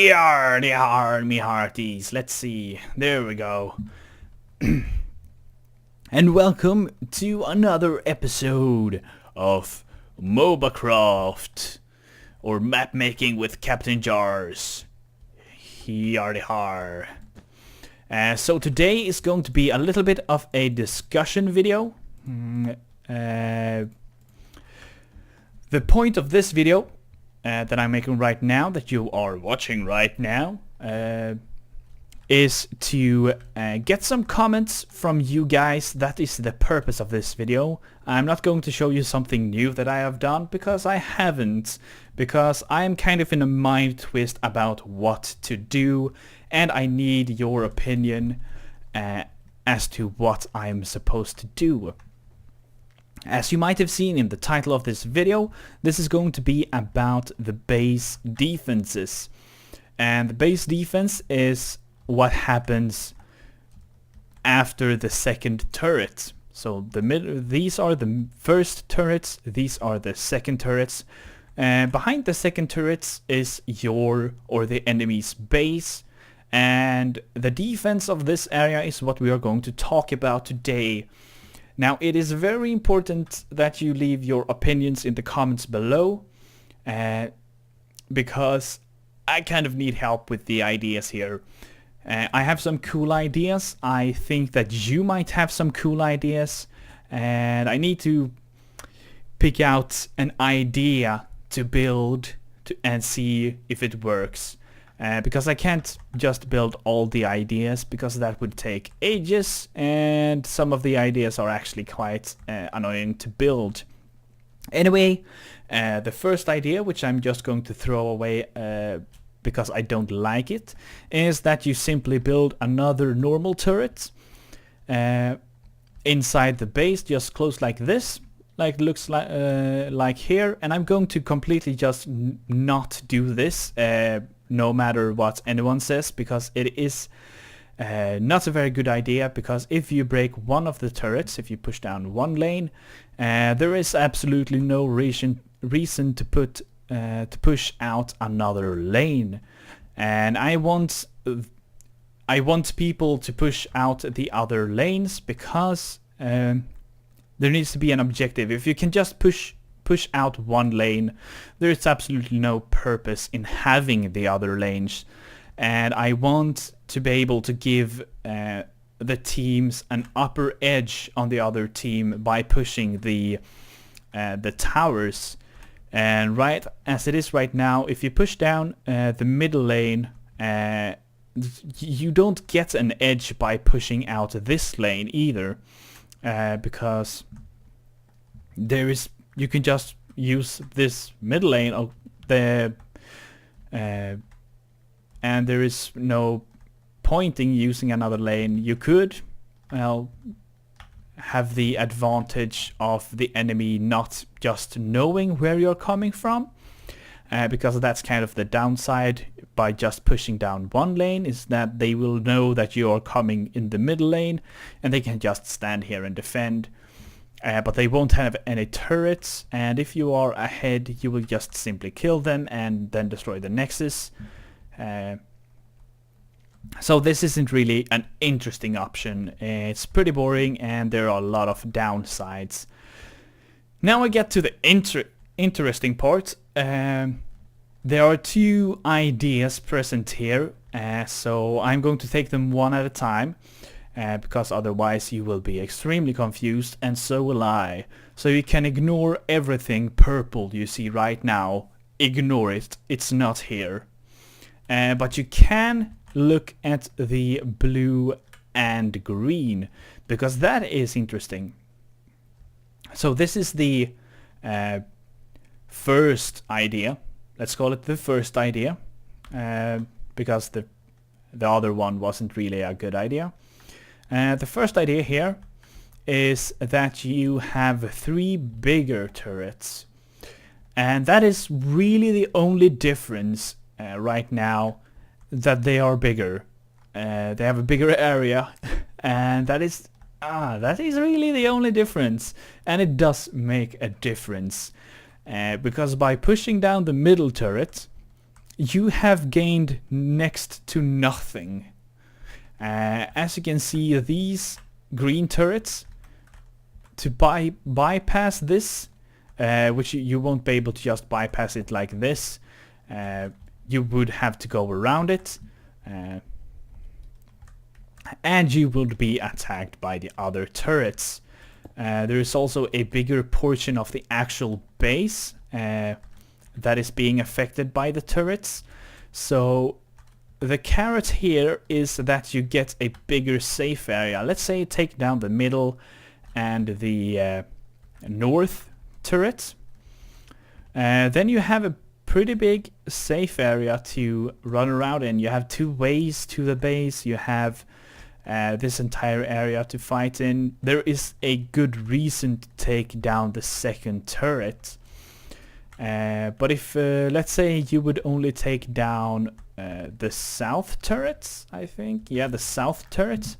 Yardeharr, me hearties. Let's see. There we go. And welcome to another episode of MobaCraft, or Mapmaking with Captain JaRs. Yardeharr. So today is going to be a little bit of a discussion video. The point of this video that I'm making right now, that you are watching right now, is to get some comments from you guys. That is the purpose of this video. I'm not going to show you something new that I have done, because I haven't, because I'm kind of in a mind twist about what to do, and I need your opinion as to what I'm supposed to do. As you might have seen in the title of this video, this is going to be about the base defenses. And the base defense is what happens after the second turret. So these are the first turrets, these are the second turrets. Behind the second turrets is your or the enemy's base. And the defense of this area is what we are going to talk about today. Now, it is very important that you leave your opinions in the comments below, because I kind of need help with the ideas here. I have some cool ideas. I think that you might have some cool ideas, and I need to pick out an idea to build and see if it works. Because I can't just build all the ideas, because that would take ages, and some of the ideas are actually quite annoying to build. Anyway, the first idea, which I'm just going to throw away because I don't like it, is that you simply build another normal turret inside the base, just close like this, like looks like here, and I'm going to completely just not do this. No matter what anyone says, because it is not a very good idea, because if you break one of the turrets, if you push down one lane, there is absolutely no reason to push out another lane. And I want people to push out the other lanes, because there needs to be an objective. If you can just push out one lane, there is absolutely no purpose in having the other lanes. And I want to be able to give the teams an upper edge on the other team by pushing the towers. And right as it is right now, if you push down the middle lane, you don't get an edge by pushing out this lane either, because you can just use this middle lane of and there is no point in using another lane. You could, well, have the advantage of the enemy not just knowing where you're coming from, because that's kind of the downside by just pushing down one lane, is that they will know that you are coming in the middle lane, and they can just stand here and defend. But they won't have any turrets, and if you are ahead, you will just simply kill them and then destroy the nexus. So this isn't really an interesting option. It's pretty boring, and there are a lot of downsides. Now I get to the interesting part. There are two ideas present here, so I'm going to take them one at a time. Because otherwise you will be extremely confused, and so will I. So you can ignore everything purple you see right now. Ignore it, it's not here. But you can look at the blue and green, because that is interesting. So this is the first idea. Let's call it the first idea, because the other one wasn't really a good idea. The first idea here is that you have 3 bigger turrets, and that is really the only difference right now, that they are bigger. They have a bigger area, and that is really the only difference, and it does make a difference. because by pushing down the middle turret, you have gained next to nothing. As you can see, these green turrets, to bypass this, which you won't be able to just bypass it like this, you would have to go around it, and you would be attacked by the other turrets. There is also a bigger portion of the actual base that is being affected by the turrets. So the carrot here is that you get a bigger safe area. Let's say you take down the middle and the north turret. Then you have a pretty big safe area to run around in. You have two ways to the base. You have this entire area to fight in. There is a good reason to take down the second turret. But if, let's say you would only take down the south turrets, I think. Yeah, the south turrets.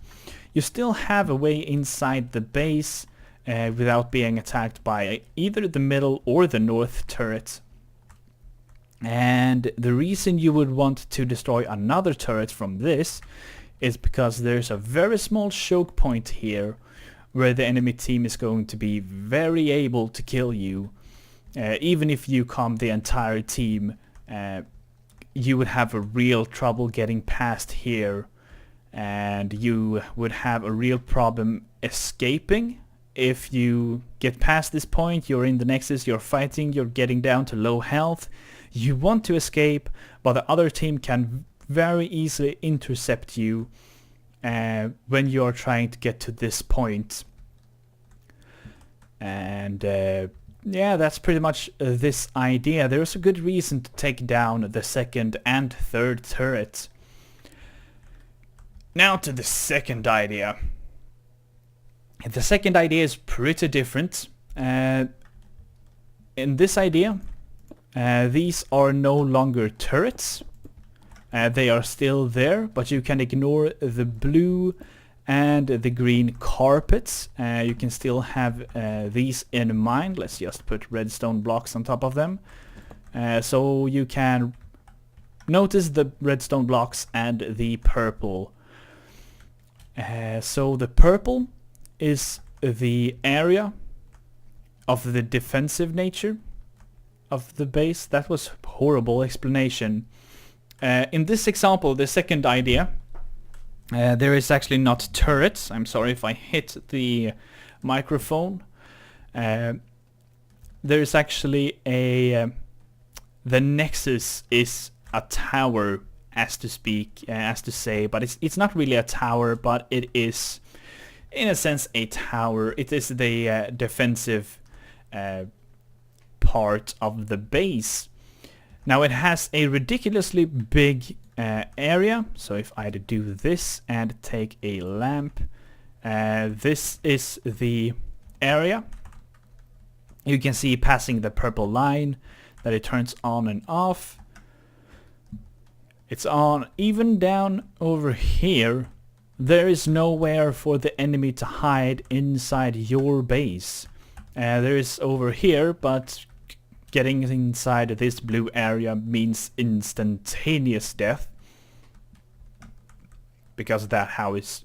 You still have a way inside the base without being attacked by either the middle or the north turret. And the reason you would want to destroy another turret from this is because there's a very small choke point here where the enemy team is going to be very able to kill you. Even if you calm the entire team, you would have a real trouble getting past here, and you would have a real problem escaping. If you get past this point, you're in the Nexus, you're fighting, you're getting down to low health. You want to escape, but the other team can very easily intercept you when you're trying to get to this point. And yeah, that's pretty much this idea. There's a good reason to take down the second and third turret. Now to the second idea. The second idea is pretty different. In this idea, these are no longer turrets. They are still there, but you can ignore the blue and the green carpets. You can still have these in mind. Let's just put redstone blocks on top of them. So you can notice the redstone blocks and the purple. So the purple is the area of the defensive nature of the base. That was a horrible explanation. In this example, the second idea, there is actually not turrets. I'm sorry if I hit the microphone. There is actually a... the Nexus is a tower, as to speak, as to say, but it's not really a tower, but it is, in a sense, a tower. It is the defensive part of the base. Now it has a ridiculously big area, so if I do this and take a lamp, this is the area. You can see passing the purple line that it turns on and off. It's on. Even down over here, there is nowhere for the enemy to hide inside your base. There is over here, but getting inside this blue area means instantaneous death, because that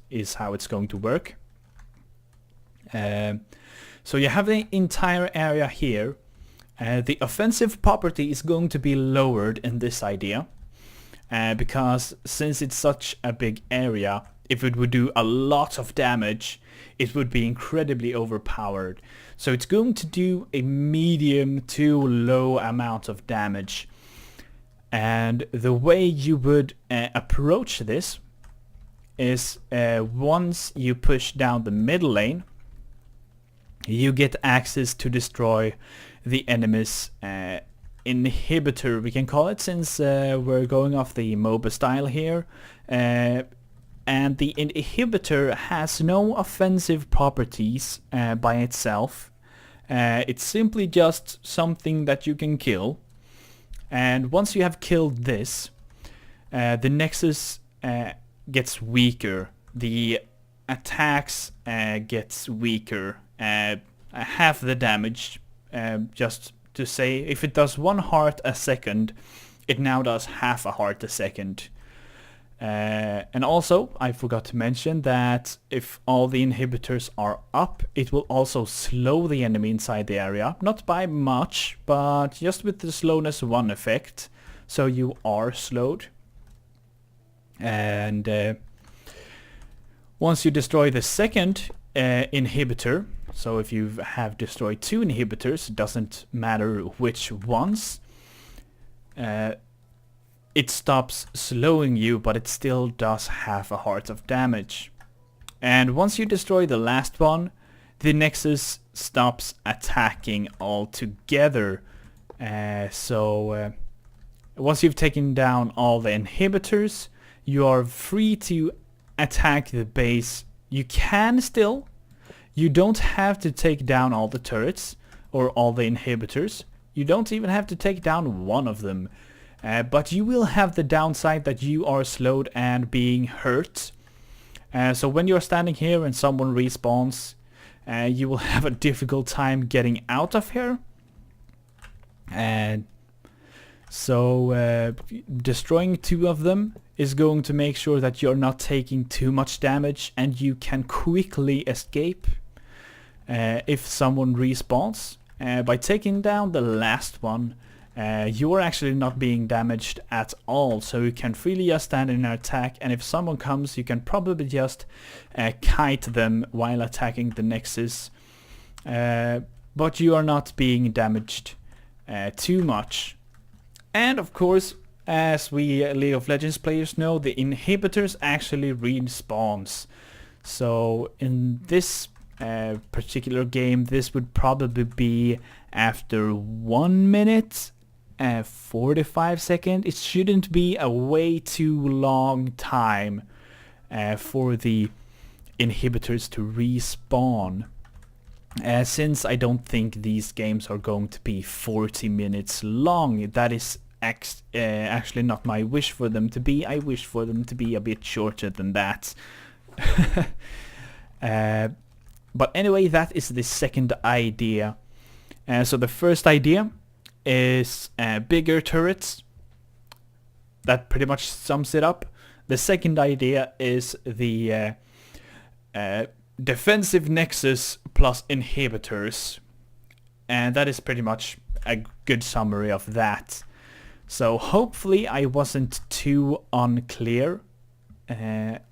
is how it's going to work. So you have the entire area here. The offensive property is going to be lowered in this idea, because since it's such a big area, if it would do a lot of damage, it would be incredibly overpowered. So it's going to do a medium to low amount of damage. And the way you would approach this is once you push down the middle lane, you get access to destroy the enemy's inhibitor, we can call it, since we're going off the MOBA style here. And the inhibitor has no offensive properties by itself. It's simply just something that you can kill. And once you have killed this, the Nexus gets weaker. The attacks gets weaker. Half the damage, just to say if it does 1 heart a second, it now does half a heart a second. And also, I forgot to mention that if all the inhibitors are up, it will also slow the enemy inside the area. Not by much, but just with the slowness 1 effect. So you are slowed. And once you destroy the second inhibitor, so if you have destroyed 2 inhibitors, it doesn't matter which ones, it stops slowing you, but it still does half a heart of damage. And once you destroy the last one, the Nexus stops attacking altogether. Once you've taken down all the inhibitors, you are free to attack the base. You can still. You don't have to take down all the turrets or all the inhibitors. You don't even have to take down one of them. But you will have the downside that you are slowed and being hurt. So when you're standing here and someone respawns, you will have a difficult time getting out of here. And so destroying 2 of them is going to make sure that you're not taking too much damage and you can quickly escape if someone respawns. By taking down the last one, you are actually not being damaged at all, so you can freely just stand in an attack, and if someone comes you can probably just kite them while attacking the Nexus, but you are not being damaged too much. And of course, as we League of Legends players know, the inhibitors actually respawns. So in this particular game, this would probably be after 1 minute 45 seconds. It shouldn't be a way too long time for the inhibitors to respawn, since I don't think these games are going to be 40 minutes long. That is actually not my wish for them to be. I wish for them to be a bit shorter than that. But anyway, that is the second idea. So the first idea is bigger turrets. That pretty much sums it up. The second idea is the defensive Nexus plus inhibitors. And that is pretty much a good summary of that. So hopefully I wasn't too unclear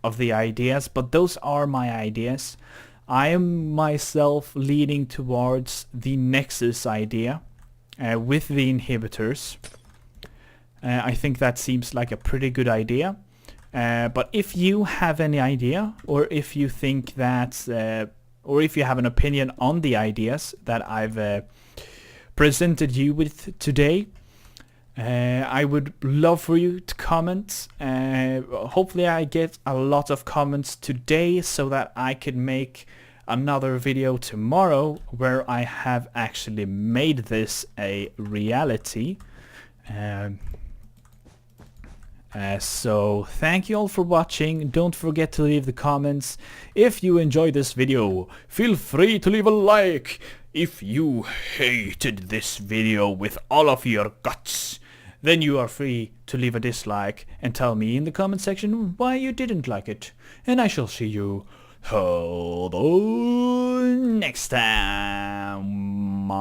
of the ideas, but those are my ideas. I am myself leaning towards the Nexus idea with the inhibitors. I think that seems like a pretty good idea. But if you have any idea, or if you think that, or if you have an opinion on the ideas that I've presented you with today, I would love for you to comment. Hopefully I get a lot of comments today so that I can make another video tomorrow where I have actually made this a reality. So thank you all for watching. Don't forget to leave the comments. If you enjoyed this video, feel free to leave a like. If you hated this video with all of your guts, then you are free to leave a dislike and tell me in the comment section why you didn't like it. And I shall see you next time.